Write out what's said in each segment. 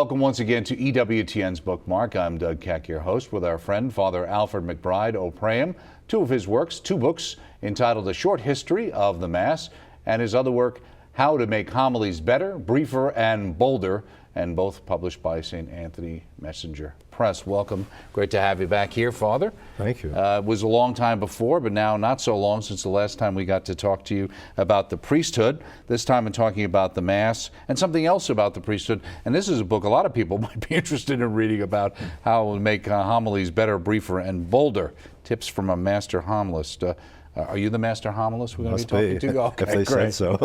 Welcome once again to EWTN's Bookmark. I'm Doug Keck, your host, with our friend Father Alfred McBride O'Praham. Two of his works, two books entitled A Short History of the Mass, and his other work, How to Make Homilies Better, Briefer, and Bolder, and both published by St. Anthony Messenger Press. Welcome. Great to have you back here, Father. Thank you. It was a long time before, but now not so long since the last time we got to talk to you about the priesthood. This time I'm talking about the Mass and something else about the priesthood. And this is a book a lot of people might be interested in reading about how to make homilies better, briefer, and bolder. Tips from a master homilist. Are you the master homilist we're going to be talking to? Okay, if they great. say so.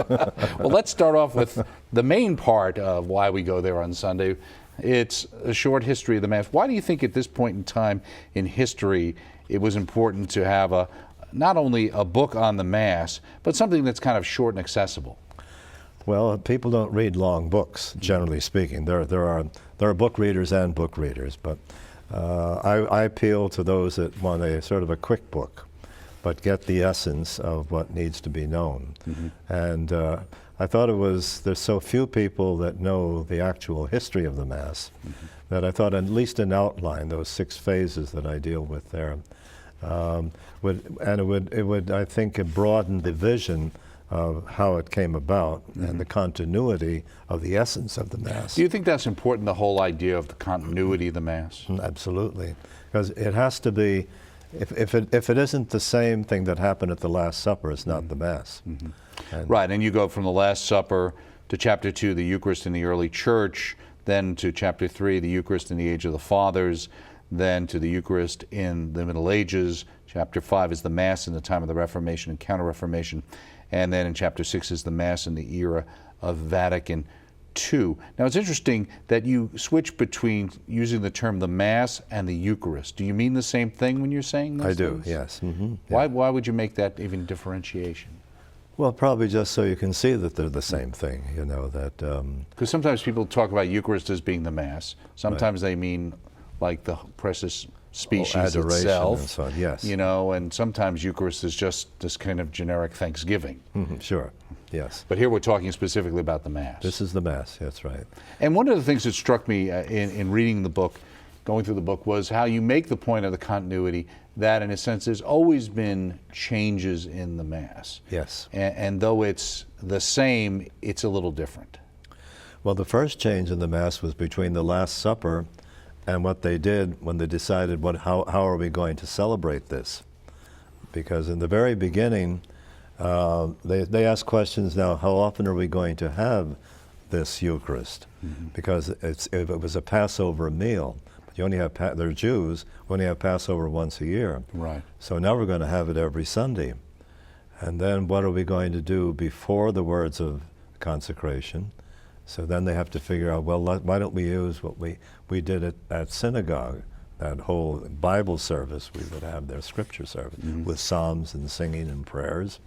Well, let's start off with the main part of why we go there on Sunday. It's a short history of the Mass. Why do you think at this point in time in history it was important to have not only a book on the Mass, but something that's kind of short and accessible? Well, people don't read long books, generally speaking. There are book readers and book readers, but I appeal to those that want a sort of a quick book, but get the essence of what needs to be known. Mm-hmm. And I thought there's so few people that know the actual history of the Mass, mm-hmm. that I thought at least an outline, those 6 phases that I deal with there, it would, I think, broaden the vision of how it came about, mm-hmm. and the continuity of the essence of the Mass. Do you think that's important, the whole idea of the continuity of the Mass? Absolutely, because it has to be. If it isn't the same thing that happened at the Last Supper, it's not the Mass. Mm-hmm. Right, and you go from the Last Supper to chapter 2, the Eucharist in the early Church, then to chapter 3, the Eucharist in the Age of the Fathers, then to the Eucharist in the Middle Ages. Chapter 5 is the Mass in the time of the Reformation and Counter-Reformation, and then in chapter 6 is the Mass in the era of Vatican II. Now, it's interesting that you switch between using the term the Mass and the Eucharist. Do you mean the same thing when you're saying those I do, things? yes. Mm-hmm. Why would you make that even differentiation? Well, probably just so you can see that they're the same thing, you know, that... Because sometimes people talk about Eucharist as being the Mass. Sometimes they mean like the precious species itself. And so on. Yes. You know, and sometimes Eucharist is just this kind of generic thanksgiving. Mm-hmm. Sure, yes. But here we're talking specifically about the Mass. This is the Mass, that's right. And one of the things that struck me in reading the book, going through the book, was how you make the point of the continuity that, in a sense, there's always been changes in the Mass. Yes. And though it's the same, it's a little different. Well, the first change in the Mass was between the Last Supper and what they did when they decided how are we going to celebrate this. Because in the very beginning, they asked questions now, how often are we going to have this Eucharist? Mm-hmm. Because it was a Passover meal. You only have they're Jews. We only have Passover once a year. Right. So now we're going to have it every Sunday. And then what are we going to do before the words of consecration? So then they have to figure out, well, why don't we use what we did at synagogue, that whole Bible service we would have there, scripture service, mm-hmm. with psalms and singing and prayers.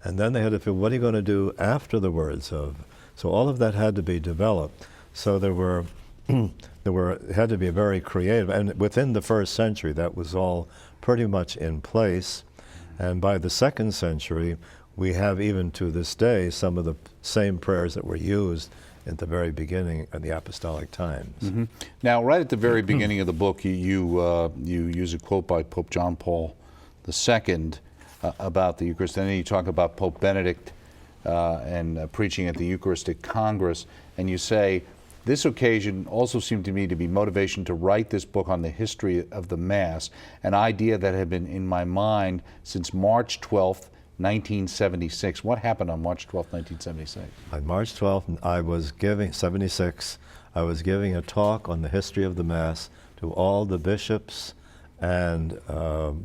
And then they had to figure, what are you going to do after the words of? So all of that had to be developed. So it had to be very creative, and within the first century that was all pretty much in place. And by the second century we have, even to this day, some of the same prayers that were used at the very beginning of the apostolic times. Mm-hmm. Now, right at the very beginning of the book, you use a quote by Pope John Paul II about the Eucharist, and then you talk about Pope Benedict and preaching at the Eucharistic Congress, and you say, this occasion also seemed to me to be motivation to write this book on the history of the Mass, an idea that had been in my mind since March 12th, 1976. What happened on March 12th, 1976? On March 12th, I was giving a talk on the history of the Mass to all the bishops and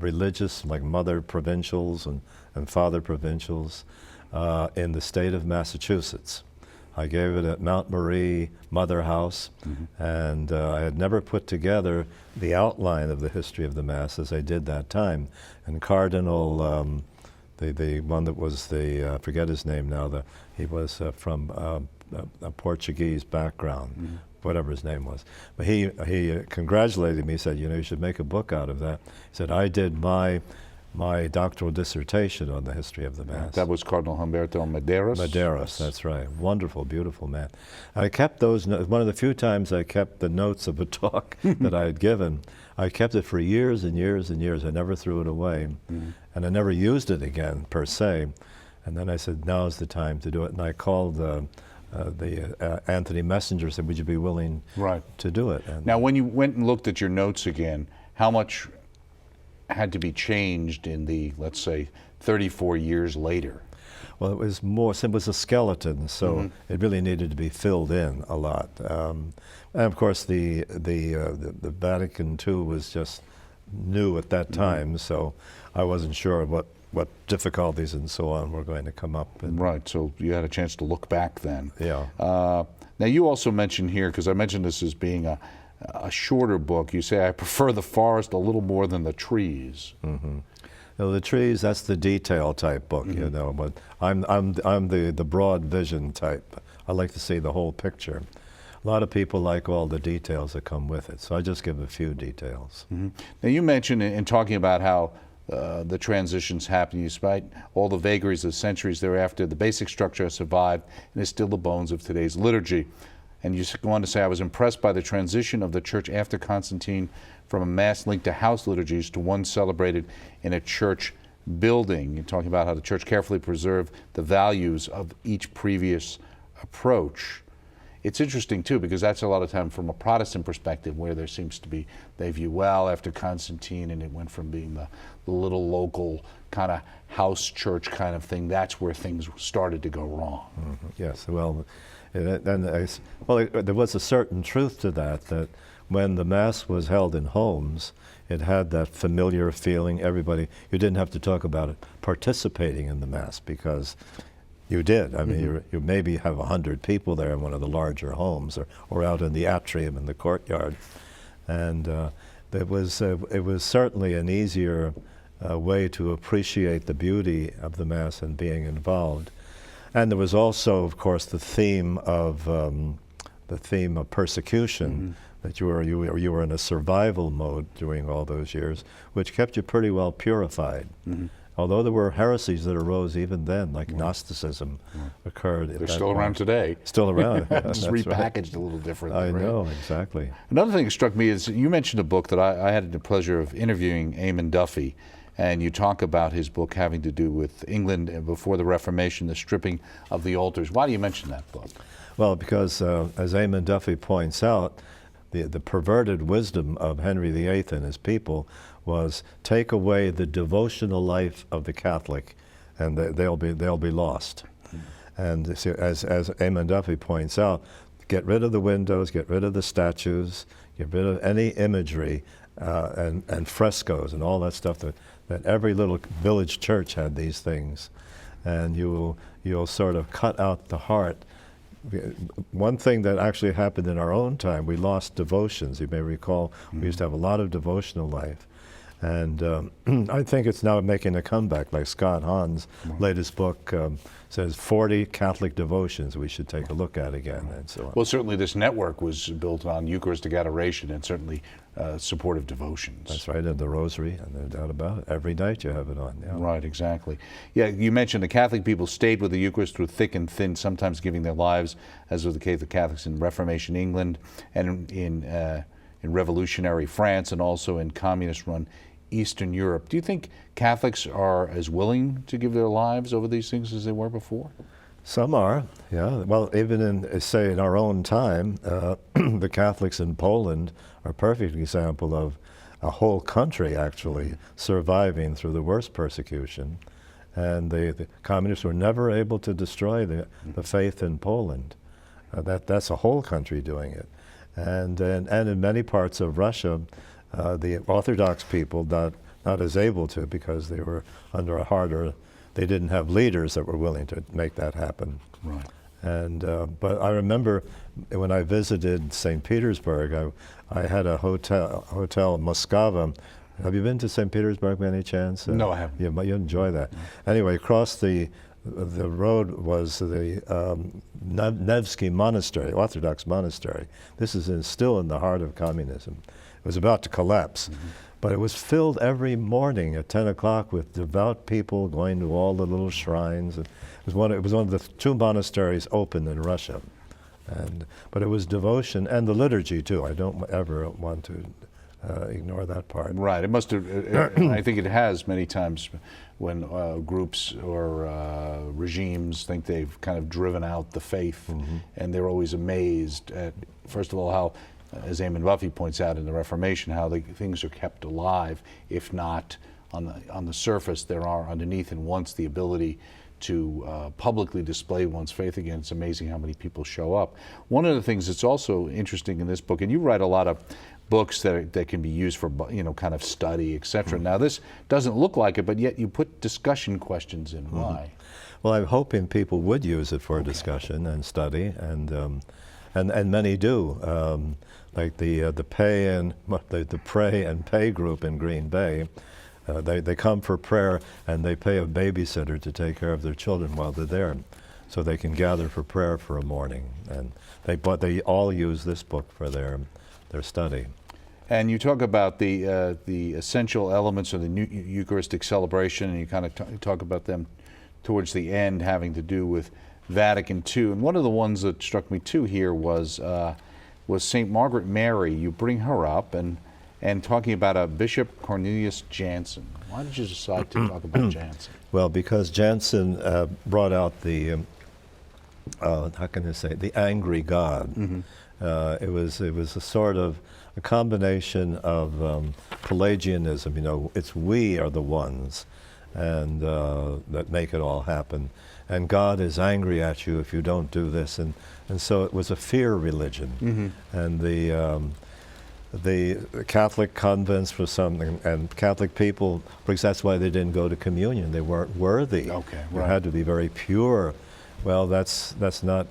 religious, like mother provincials and father provincials in the state of Massachusetts. I gave it at Mount Marie Mother House, mm-hmm. and I had never put together the outline of the history of the Mass as I did that time. And Cardinal, the one that was I forget his name now, he was from a Portuguese background, mm-hmm. whatever his name was. But he congratulated me, he said, you know, you should make a book out of that. He said, I did my my doctoral dissertation on the history of the Mass. That was Cardinal Humberto Maderas? Maderas, that's right. Wonderful, beautiful man. I kept those, one of the few times I kept the notes of a talk that I had given. I kept it for years and years and years. I never threw it away. And I never used it again, per se. And then I said, now's the time to do it. And I called Anthony Messenger, said, would you be willing to do it? And now, when you went and looked at your notes again, how much had to be changed in the, let's say, 34 years later? Well, it was more, it was a skeleton, so it really needed to be filled in a lot. And of course, the Vatican II was just new at that time, so I wasn't sure what difficulties and so on were going to come up. And right, so you had a chance to look back then. Yeah. Now, you also mentioned here, because I mentioned this as being a shorter book, you say, I prefer the forest a little more than the trees. The trees, that's the detail type book, you know, but I'm the broad vision type. I like to see the whole picture. A lot of people like all the details that come with it, so I just give a few details. Now, you mentioned in talking about how the transitions happen, despite all the vagaries of centuries thereafter, the basic structure has survived and is still the bones of today's liturgy. And you go on to say, I was impressed by the transition of the church after Constantine from a mass linked to house liturgies to one celebrated in a church building. You're talking about how the church carefully preserved the values of each previous approach. It's interesting, too, because that's a lot of time from a Protestant perspective where there seems to be, they view, well, after Constantine and it went from being the little local kind of house church kind of thing, that's where things started to go wrong. Yes, well, there was a certain truth to that when the Mass was held in homes, it had that familiar feeling. Everybody, you didn't have to talk about it participating in the Mass because you did. I mean, you maybe have 100 people there in one of the larger homes or out in the atrium in the courtyard. And it was certainly an easier way to appreciate the beauty of the Mass and being involved. And there was also, of course, the theme of persecution, that you were in a survival mode during all those years, which kept you pretty well purified. Although there were heresies that arose even then, like Gnosticism occurred. They're still around today. Still around. Just repackaged a little differently. I know, exactly. Another thing that struck me is you mentioned a book that I had the pleasure of interviewing Eamon Duffy, and you talk about his book having to do with England before the Reformation, the stripping of the altars. Why do you mention that book? Well, because as Eamon Duffy points out, the perverted wisdom of Henry VIII and his people was take away the devotional life of the Catholic, and they'll be lost. And as Eamon Duffy points out, get rid of the windows, get rid of the statues, get rid of any imagery and frescoes and all that stuff that every little village church had these things, and you'll sort of cut out the heart. One thing that actually happened in our own time, we lost devotions. You may recall we used to have a lot of devotional life. And I think it's now making a comeback, like Scott Hahn's latest book says 40 Catholic devotions we should take a look at again, and so on. Well, certainly this network was built on Eucharistic adoration and certainly supportive devotions. That's right, and the Rosary, and no doubt about it. Every night you have it on. Yeah. Right, exactly. Yeah, you mentioned the Catholic people stayed with the Eucharist through thick and thin, sometimes giving their lives, as was the case of Catholics in Reformation England and in revolutionary France and also in communist-run Eastern Europe. Do you think Catholics are as willing to give their lives over these things as they were before? Some are, yeah. Well, even in our own time, the Catholics in Poland are a perfect example of a whole country actually surviving through the worst persecution. And the communists were never able to destroy the faith in Poland. That's a whole country doing it. And in many parts of Russia, the Orthodox people not as able to, because they were under a harder, they didn't have leaders that were willing to make that happen. Right. And but I remember when I visited St. Petersburg, I had a hotel Moskva. Have you been to St. Petersburg by any chance? No, I haven't. You enjoy that. Anyway, across the road was the Nevsky Monastery, Orthodox monastery. This is still in the heart of communism. It was about to collapse. But it was filled every morning at 10 o'clock with devout people going to all the little shrines. It was one of the 2 monasteries open in Russia. But it was devotion and the liturgy too. I don't ever want to ignore that part. Right. It must have. I think it has many times when groups or regimes think they've kind of driven out the faith, and they're always amazed at, first of all, how, as Eamon Buffy points out in the Reformation, how things are kept alive, if not on the surface, there are underneath, and once the ability to publicly display one's faith again, it's amazing how many people show up. One of the things that's also interesting in this book, and you write a lot of books that can be used for, kind of study, etc. Now this doesn't look like it, but yet you put discussion questions in. Why? Well, I'm hoping people would use it for discussion and study, and many do. Like the Pray and Pay group in Green Bay. They come for prayer, and they pay a babysitter to take care of their children while they're there, so they can gather for prayer for a morning. And they all use this book for their study. And you talk about the essential elements of the Eucharistic celebration, and you kind of talk about them towards the end, having to do with Vatican II. And one of the ones that struck me too here was St. Margaret Mary. You bring her up and talking about Bishop Cornelius Jansen. Why did you decide to talk about Jansen? Well, because Jansen brought out the the angry God. It was a sort of a combination of Pelagianism. It's we are the ones, and that make it all happen, and God is angry at you if you don't do this, and so it was a fear religion, and the Catholic convents were something, and Catholic people, because that's why they didn't go to communion. They weren't worthy. Okay, You right. had to be very pure. Well, that's not.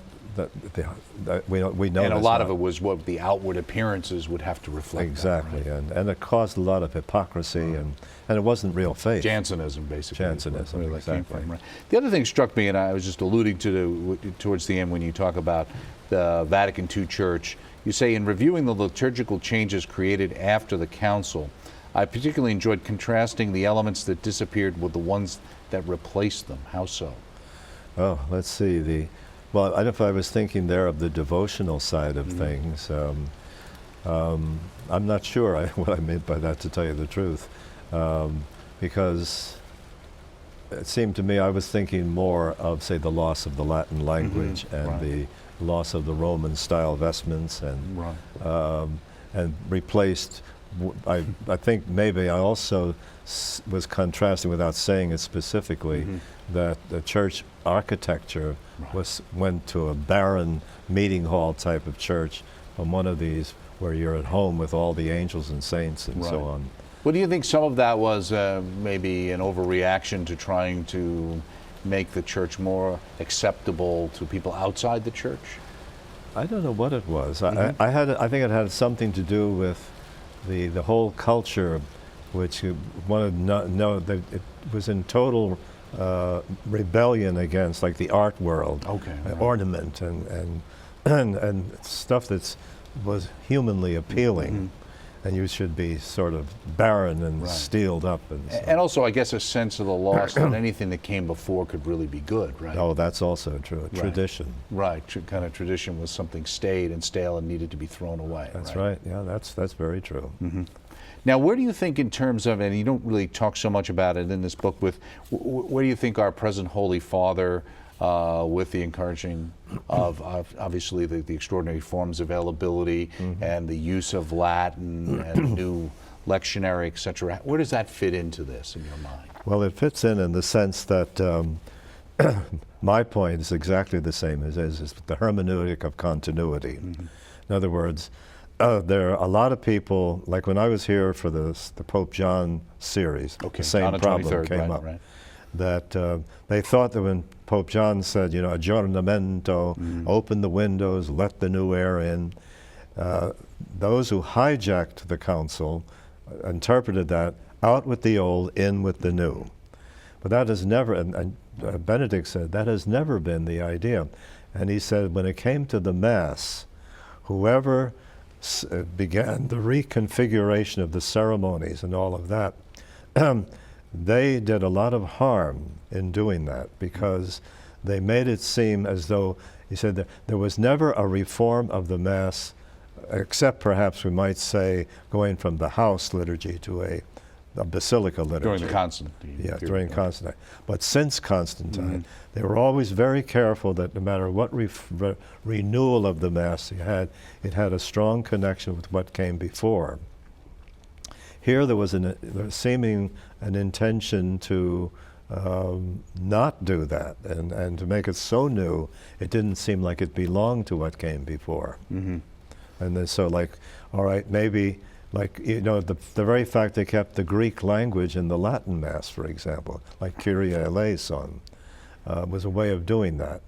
We know. And a lot of it was what the outward appearances would have to reflect. Exactly, that, right? and it caused a lot of hypocrisy, and it wasn't real faith. Jansenism, basically. Jansenism, where that came exactly. from, right? The other thing struck me, and I was just alluding to towards the end when you talk about the Vatican II Church, you say, in reviewing the liturgical changes created after the Council, I particularly enjoyed contrasting the elements that disappeared with the ones that replaced them. How so? Oh, let's see. Well, I don't know if I was thinking there of the devotional side of things. I'm not sure what I meant by that, to tell you the truth, because it seemed to me I was thinking more of, say, the loss of the Latin language and Right. the loss of the Roman-style vestments, and Right. and replaced. I think maybe I also was contrasting, without saying it specifically, that the church architecture went to a barren meeting hall type of church, from one of these where you're at home with all the angels and saints and so Right. on. Well, do you think some of that was maybe an overreaction to trying to make the church more acceptable to people outside the church? I don't know what it was. I think it had something to do with the whole culture, which you wanted to know that it was in total rebellion against, like, the art world, Right. ornament and stuff that was humanly appealing, and you should be sort of barren and Right. steeled up. And also, I guess, a sense of the loss that anything that came before could really be good, right? Oh, that's also true. Tradition. Right, kind of tradition was something staid and stale and needed to be thrown away. That's right. Yeah, that's very true. Now, where do you think, in terms of, and you don't really talk so much about it in this book, where do you think our present Holy Father, with the encouraging of obviously the extraordinary forms availability and the use of Latin and new lectionary, etc., where does that fit into this in your mind? Well, it fits in the sense that my point is exactly the same as is the hermeneutic of continuity. In other words, there are a lot of people, like when I was here for the Pope John series, the same problem came up. Right. That they thought that when Pope John said, aggiornamento, open the windows, let the new air in, those who hijacked the council interpreted that out with the old, in with the new. But that has never, and Benedict said, that has never been the idea. And he said when it came to the Mass, whoever began the reconfiguration of the ceremonies and all of that, they did a lot of harm in doing that, because they made it seem as though, he said that there was never a reform of the Mass, except perhaps we might say going from the house liturgy to a basilica liturgy. During the Constantine. Yeah, period. during Constantine. But since Constantine, they were always very careful that no matter what renewal of the Mass you had, it had a strong connection with what came before. Here there was seeming an intention to not do that, and to make it so new, it didn't seem like it belonged to what came before. And then so like, all right, maybe, like, you know, the very fact they kept the Greek language in the Latin Mass, for example, like Kyrie eleison, was a way of doing that.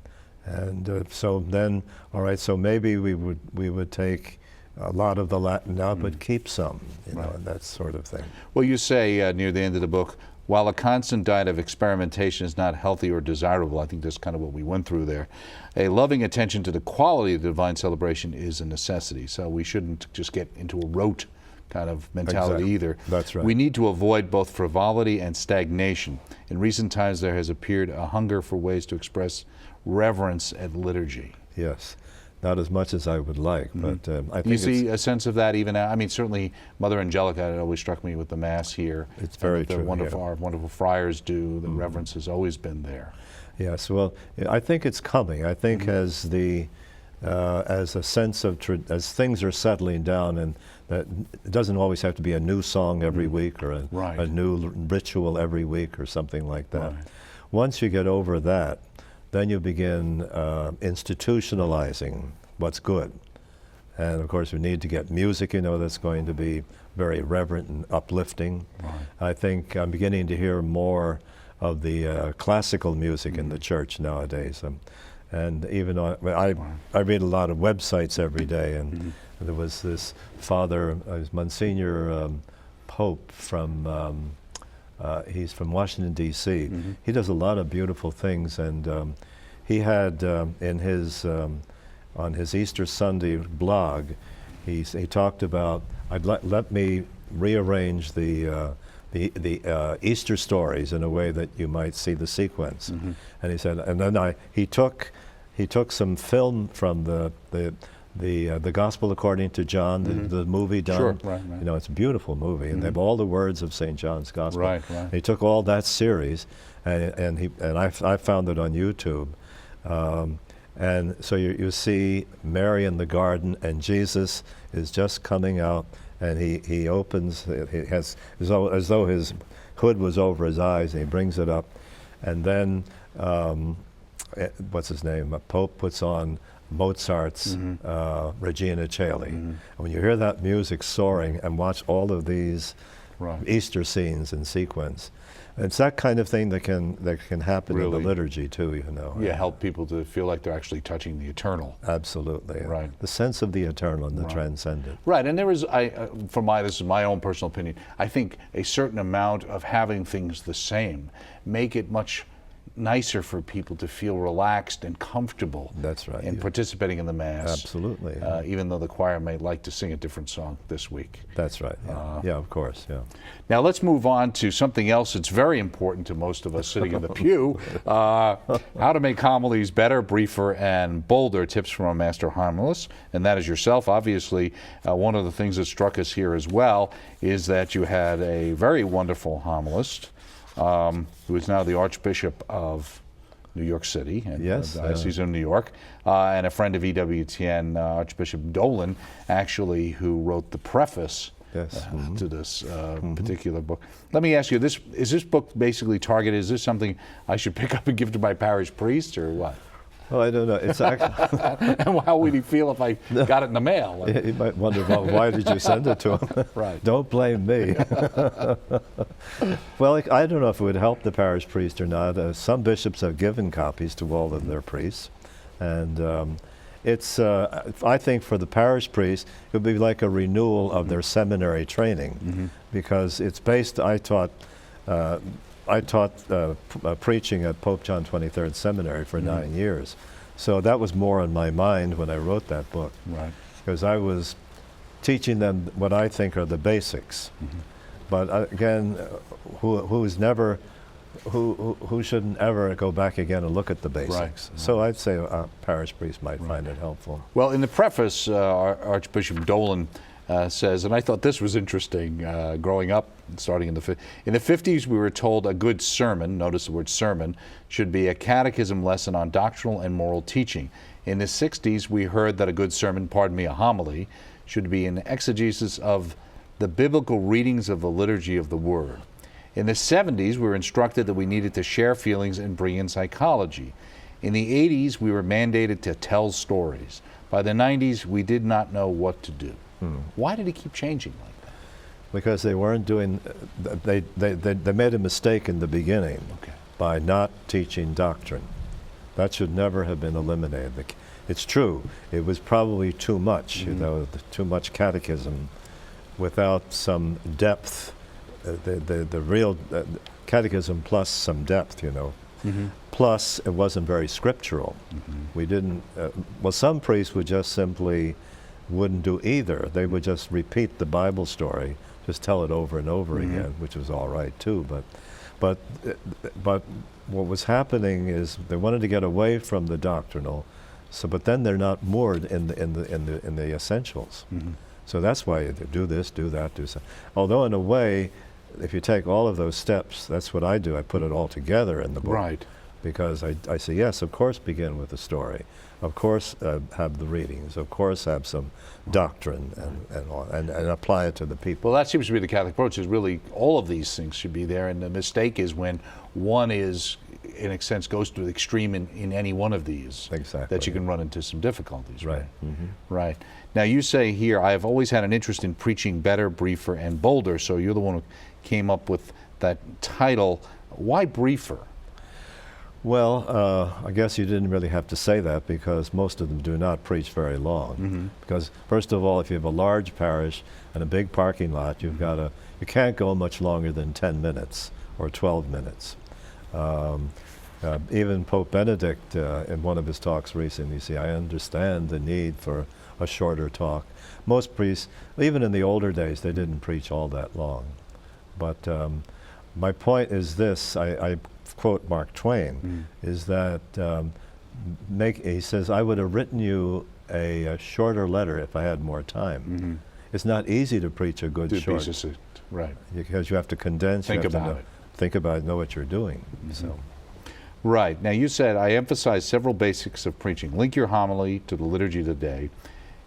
And so then, all right, so maybe we would take a lot of the Latin out, but keep some, you know, and that sort of thing. Well, you say near the end of the book, while a constant diet of experimentation is not healthy or desirable, I think that's kind of what we went through there, a loving attention to the quality of the divine celebration is a necessity. So we shouldn't just get into a rote kind of mentality either. That's right. We need to avoid both frivolity and stagnation. In recent times, there has appeared a hunger for ways to express reverence at liturgy. Yes. Not as much as I would like, but I think you see a sense of that even now? I mean, certainly Mother Angelica, it always struck me with the Mass here. It's very true. Our wonderful friars do. The reverence has always been there. Yes, well, I think it's coming. I think as a sense of, as things are settling down, and that it doesn't always have to be a new song every week or a new ritual every week or something like that. Right. Once you get over that, then you begin institutionalizing what's good. And of course we need to get music, you know, that's going to be very reverent and uplifting. Right. I think I'm beginning to hear more of the classical music in the church nowadays. And even I read a lot of websites every day, and there was this father, Monsignor Pope from he's from Washington, D.C. He does a lot of beautiful things, and he had in his on his Easter Sunday blog, he talked about, let me rearrange the Easter stories in a way that you might see the sequence. And he said, and then he took some film from the Gospel According to John, the movie done. Sure, right. You know, it's a beautiful movie, and they have all the words of St. John's Gospel. Right. He took all that series, and I found it on YouTube. And so you see Mary in the garden, and Jesus is just coming out, and he opens, he has, as though his hood was over his eyes, and he brings it up, and then what's his name? Pope puts on Mozart's Regina Coeli. And when you hear that music soaring and watch all of these Easter scenes in sequence, it's that kind of thing that can happen in the liturgy too, you know. Yeah, help people to feel like they're actually touching the eternal. Absolutely. Right. The sense of the eternal and the transcendent. Right, and there is, this is my own personal opinion, I think a certain amount of having things the same make it much nicer for people to feel relaxed and comfortable. That's right. In participating in the Mass. Absolutely. Even though the choir may like to sing a different song this week. That's right. Yeah, yeah, of course. Yeah. Now let's move on to something else that's very important to most of us sitting in the pew. How to make homilies better, briefer, and bolder. Tips from a master homilist, and that is yourself. Obviously, one of the things that struck us here as well is that you had a very wonderful homilist, who is now the Archbishop of New York City, and the Diocese of New York, and a friend of EWTN, Archbishop Dolan, actually, who wrote the preface to this particular book. Let me ask you, is this book basically targeted? Is this something I should pick up and give to my parish priest, or what? Well, I don't know. It's actually. And how would he feel if I got it in the mail? He might wonder, well, why did you send it to him? Right. Don't blame me. Well, I don't know if it would help the parish priest or not. Some bishops have given copies to all of their priests, and it's. I think for the parish priest, it would be like a renewal of their seminary training, because it's based. I taught preaching at Pope John XXIII Seminary for 9 years. So that was more on my mind when I wrote that book. Right. Because I was teaching them what I think are the basics. But again, who shouldn't ever go back again and look at the basics? Right. So I'd say a parish priest might find it helpful. Well, in the preface, Archbishop Dolan says, and I thought this was interesting, growing up, starting in the 50s, we were told a good sermon, notice the word sermon, should be a catechism lesson on doctrinal and moral teaching. In the 60s, we heard that a good sermon, pardon me, a homily, should be an exegesis of the biblical readings of the liturgy of the Word. In the 70s, we were instructed that we needed to share feelings and bring in psychology. In the 80s, we were mandated to tell stories. By the 90s, we did not know what to do. Why did it keep changing like that? Because they weren't doing, they made a mistake in the beginning by not teaching doctrine. That should never have been eliminated. It's true, it was probably too much, you know, too much catechism without some depth, the real catechism plus some depth, you know. Plus, it wasn't very scriptural. We didn't, well, some priests would just simply wouldn't do either. They would just repeat the Bible story, just tell it over and over again, which was all right too. But what was happening is they wanted to get away from the doctrinal, but then they're not moored in the essentials. So that's why you do this, do that, do so. Although in a way, if you take all of those steps, that's what I do. I put it all together in the book. Right. Because I say, yes, of course, begin with the story. Of course, have the readings. Of course, have some doctrine and apply it to the people. Well, that seems to be the Catholic approach, is really all of these things should be there, and the mistake is when one is, in a sense, goes to the extreme in any one of these. Exactly. That you can run into some difficulties. Right. Right. Now, you say here, I have always had an interest in preaching better, briefer, and bolder, so you're the one who came up with that title. Why briefer? Well, I guess you didn't really have to say that, because most of them do not preach very long. Because first of all, if you have a large parish and a big parking lot, you can't go much longer than 10 minutes or 12 minutes. Even Pope Benedict, in one of his talks recently, you see, I understand the need for a shorter talk. Most priests, even in the older days, they didn't preach all that long. But my point is this, I quote Mark Twain, is that he says, I would have written you a shorter letter if I had more time. It's not easy to preach a good short, right? Because you have to condense, think about it, know what you're doing. So. Right. Now, you said, I emphasize several basics of preaching. Link your homily to the liturgy of the day.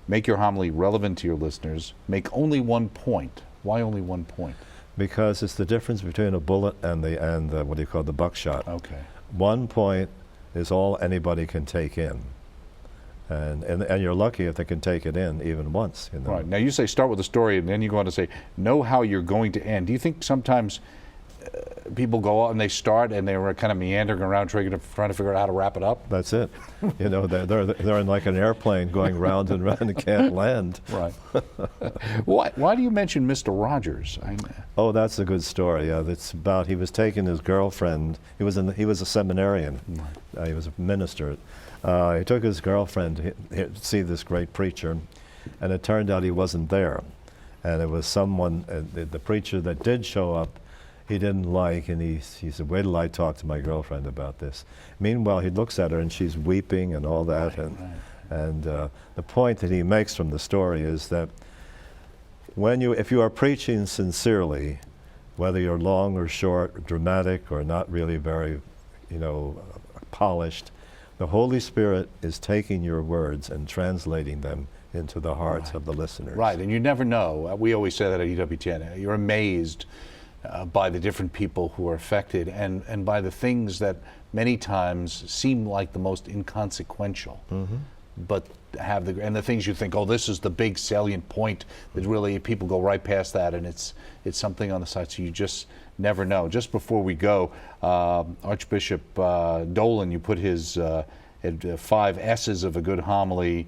Make your homily relevant to your listeners. Make only one point. Why only one point? Because it's the difference between a bullet and the what do you call the buckshot. Okay. 1 point is all anybody can take in, and you're lucky if they can take it in even once. You know? Right. Now, you say start with a story, and then you go on to say know how you're going to end. Do you think sometimes people go out and they start and they were kind of meandering around trying to figure out how to wrap it up? That's it. You know, they're in like an airplane going round and round and can't land. Right. Why do you mention Mr. Rogers? Oh, that's a good story. It's about, he was taking his girlfriend. He was a seminarian. Right. He was a minister. He took his girlfriend to see this great preacher, and it turned out he wasn't there. And it was someone, the preacher that did show up, he didn't like, and he said, wait till I talk to my girlfriend about this. Meanwhile, he looks at her and she's weeping and all that. And the point that he makes from the story is that if you are preaching sincerely, whether you're long or short, dramatic or not really very, polished, the Holy Spirit is taking your words and translating them into the hearts of the listeners. Right, and you never know. We always say that at EWTN. You're amazed by the different people who are affected and by the things that many times seem like the most inconsequential, but have the things you think, oh, this is the big salient point, that really people go right past that, and it's something on the side, so you just never know. Just before we go, Archbishop Dolan, you put his 5 S's of a good homily.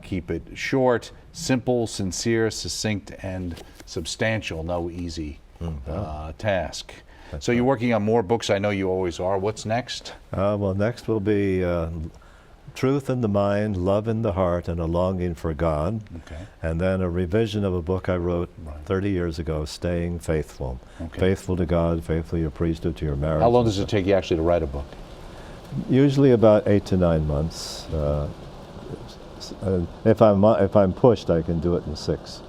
Keep it short, simple, sincere, succinct, and substantial. No easy task. So you're working on more books. I know you always are. What's next? Well, next will be truth in the mind, love in the heart, and a longing for God. Okay. And then a revision of a book I wrote 30 years ago, Staying Faithful. Okay. Faithful to God, faithful to your priesthood, to your marriage. How long does it take you actually to write a book? Usually about 8 to 9 months. If I'm pushed, I can do it in 6.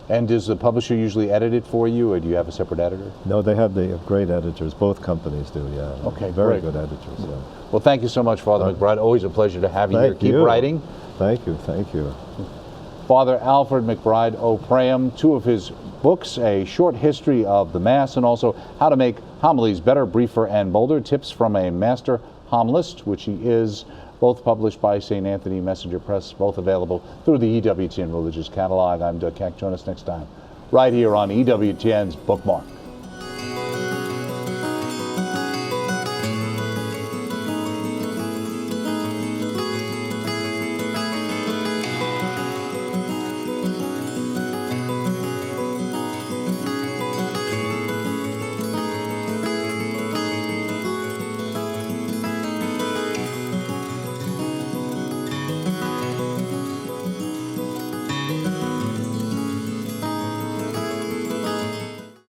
And does the publisher usually edit it for you, or do you have a separate editor? No, they have great editors. Both companies do, yeah. Okay, Very great. good editors, yeah. Well, thank you so much, Father McBride. Always a pleasure to have you here. Thank Keep you. writing. Thank you, thank you. Father Alfred McBride O. Preum, 2 of his books, A Short History of the Mass, and also How to Make Homilies Better, Briefer, and Bolder, Tips from a Master Homilist, which he is, both published by St. Anthony Messenger Press, both available through the EWTN Religious Catalog. I'm Doug Keck. Join us next time, right here on EWTN's Bookmark.